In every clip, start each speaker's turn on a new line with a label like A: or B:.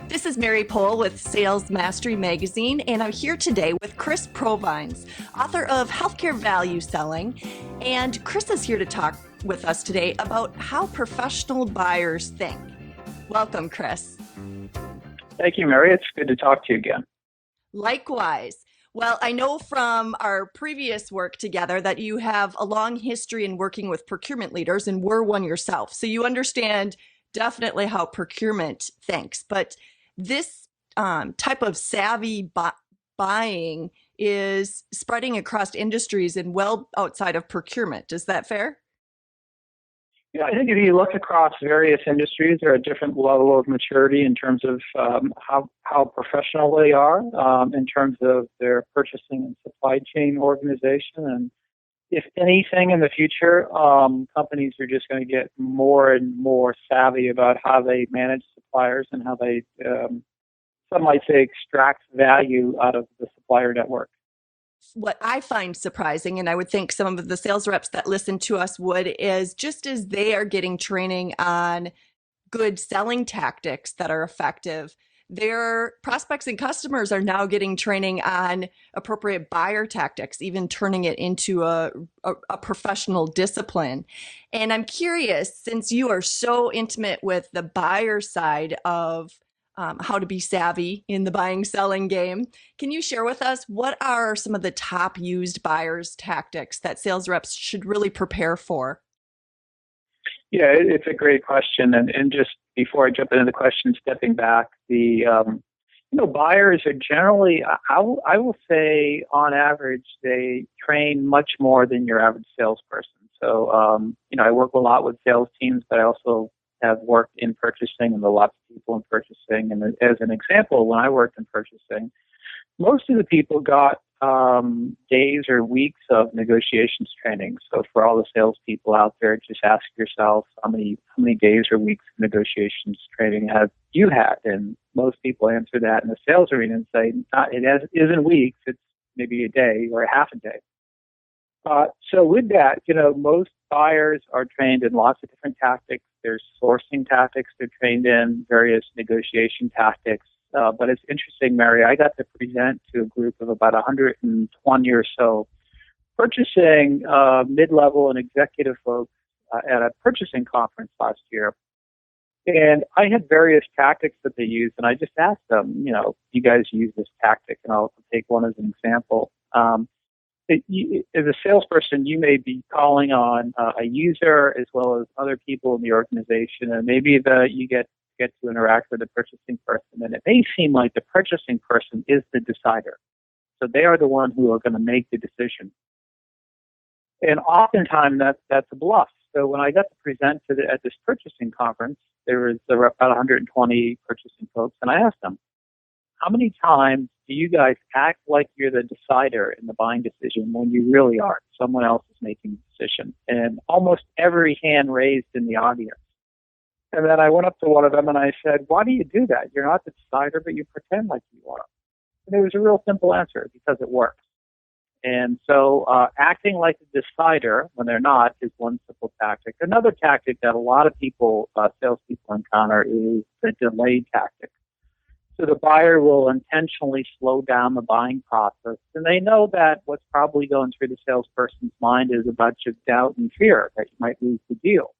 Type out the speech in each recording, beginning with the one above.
A: This is Mary Poul with Sales Mastery Magazine, and I'm here today with Chris Provines, author of Healthcare Value Selling. And Chris is here to talk with us today about how professional buyers think. Welcome, Chris.
B: Thank you, Mary. It's good to talk to you again.
A: Likewise. Well, I know from our previous work together that you have a long history in working with procurement leaders and were one yourself. So you understand definitely how procurement thinks. But this type of savvy buying is spreading across industries and well outside of procurement. Is that fair?
B: Yeah, I think if you look across various industries, there are a different level of maturity in terms of how professional they are, in terms of their purchasing and supply chain organization. And if anything in the future, companies are just going to get more and more savvy about how they manage suppliers and how they, some might say, extract value out of the supplier network.
A: What I find surprising, and I would think some of the sales reps that listen to us would, is just as they are getting training on good selling tactics that are effective, their prospects and customers are now getting training on appropriate buyer tactics, even turning it into a professional discipline. And I'm curious, since you are so intimate with the buyer side of how to be savvy in the buying selling game, can you share with us what are some of the top used buyers tactics that sales reps should really prepare for?
B: Yeah, it's a great question. And just before I jump into the question, stepping back, buyers are generally, I will say on average, they train much more than your average salesperson. So, I work a lot with sales teams, but I also have worked in purchasing and know lots of people in purchasing. And as an example, when I worked in purchasing, most of the people got days or weeks of negotiations training. So for all the salespeople out there, just ask yourself how many days or weeks of negotiations training have you had? And most people answer that in the sales arena and say, isn't weeks, it's maybe a day or a half a day. So with that, most buyers are trained in lots of different tactics. There's sourcing tactics. They're trained in various negotiation tactics. But it's interesting, Mary, I got to present to a group of about 120 or so purchasing mid-level and executive folks at a purchasing conference last year. And I had various tactics that they used, and I just asked them, you guys use this tactic, and I'll take one as an example. As a salesperson, you may be calling on a user as well as other people in the organization, and maybe you get to interact with the purchasing person, and it may seem like the purchasing person is the decider. So they are the one who are going to make the decision. And oftentimes that's a bluff. So when I got to present at this purchasing conference, there were about 120 purchasing folks, and I asked them, how many times do you guys act like you're the decider in the buying decision when you really aren't? Someone else is making the decision. And almost every hand raised in the audience. And then I went up to one of them and I said, why do you do that? You're not the decider, but you pretend like you are. And it was a real simple answer, because it works. And so acting like a decider when they're not is one simple tactic. Another tactic that a lot of people, salespeople encounter, is the delay tactic. So the buyer will intentionally slow down the buying process, and they know that what's probably going through the salesperson's mind is a bunch of doubt and fear that you might lose the deal.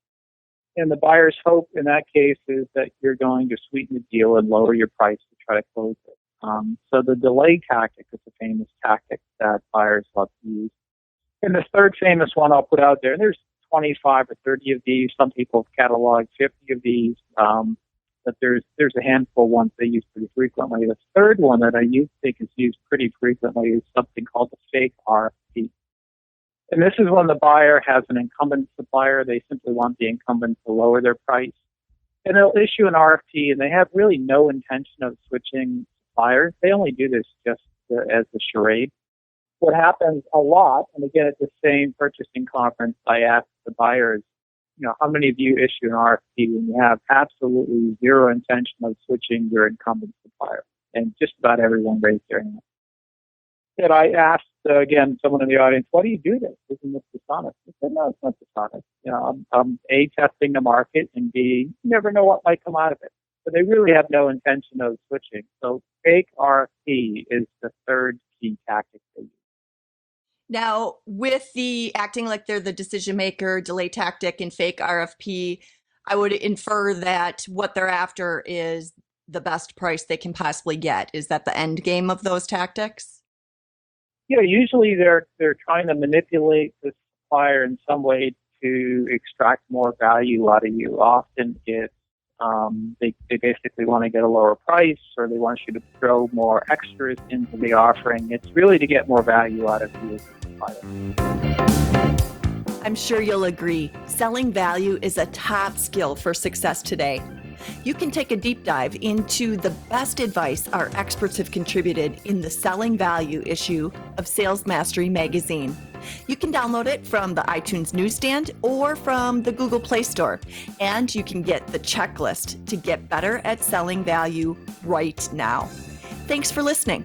B: And the buyer's hope in that case is that you're going to sweeten the deal and lower your price to try to close it. So the delay tactic is a famous tactic that buyers love to use. And the third famous one I'll put out there, and there's 25 or 30 of these. Some people have cataloged 50 of these, but there's a handful of ones they use pretty frequently. The third one that I think is used pretty frequently is something called the fake RFP. And this is when the buyer has an incumbent supplier. They simply want the incumbent to lower their price. And they'll issue an RFP, and they have really no intention of switching suppliers. They only do this just as a charade. What happens a lot, and again at the same purchasing conference, I asked the buyers, how many of you issue an RFP when you have absolutely zero intention of switching your incumbent supplier? And just about everyone raised their hand. And I asked, again, someone in the audience, why do you do this? Isn't this dishonest? I said, no, it's not dishonest. I'm A, testing the market, and B, you never know what might come out of it. but they really have no intention of switching. So fake RFP is the third key tactic they use.
A: Now, with the acting like they're the decision maker, delay tactic, and fake RFP, I would infer that what they're after is the best price they can possibly get. Is that the end game of those tactics?
B: Yeah, usually they're trying to manipulate the supplier in some way to extract more value out of you. Often it's they basically want to get a lower price, or they want you to throw more extras into the offering. It's really to get more value out of you as a supplier.
A: I'm sure you'll agree, selling value is a top skill for success today. You can take a deep dive into the best advice our experts have contributed in the Selling Value issue of Sales Mastery magazine. You can download it from the iTunes Newsstand or from the Google Play Store, and you can get the checklist to get better at selling value right now. Thanks for listening.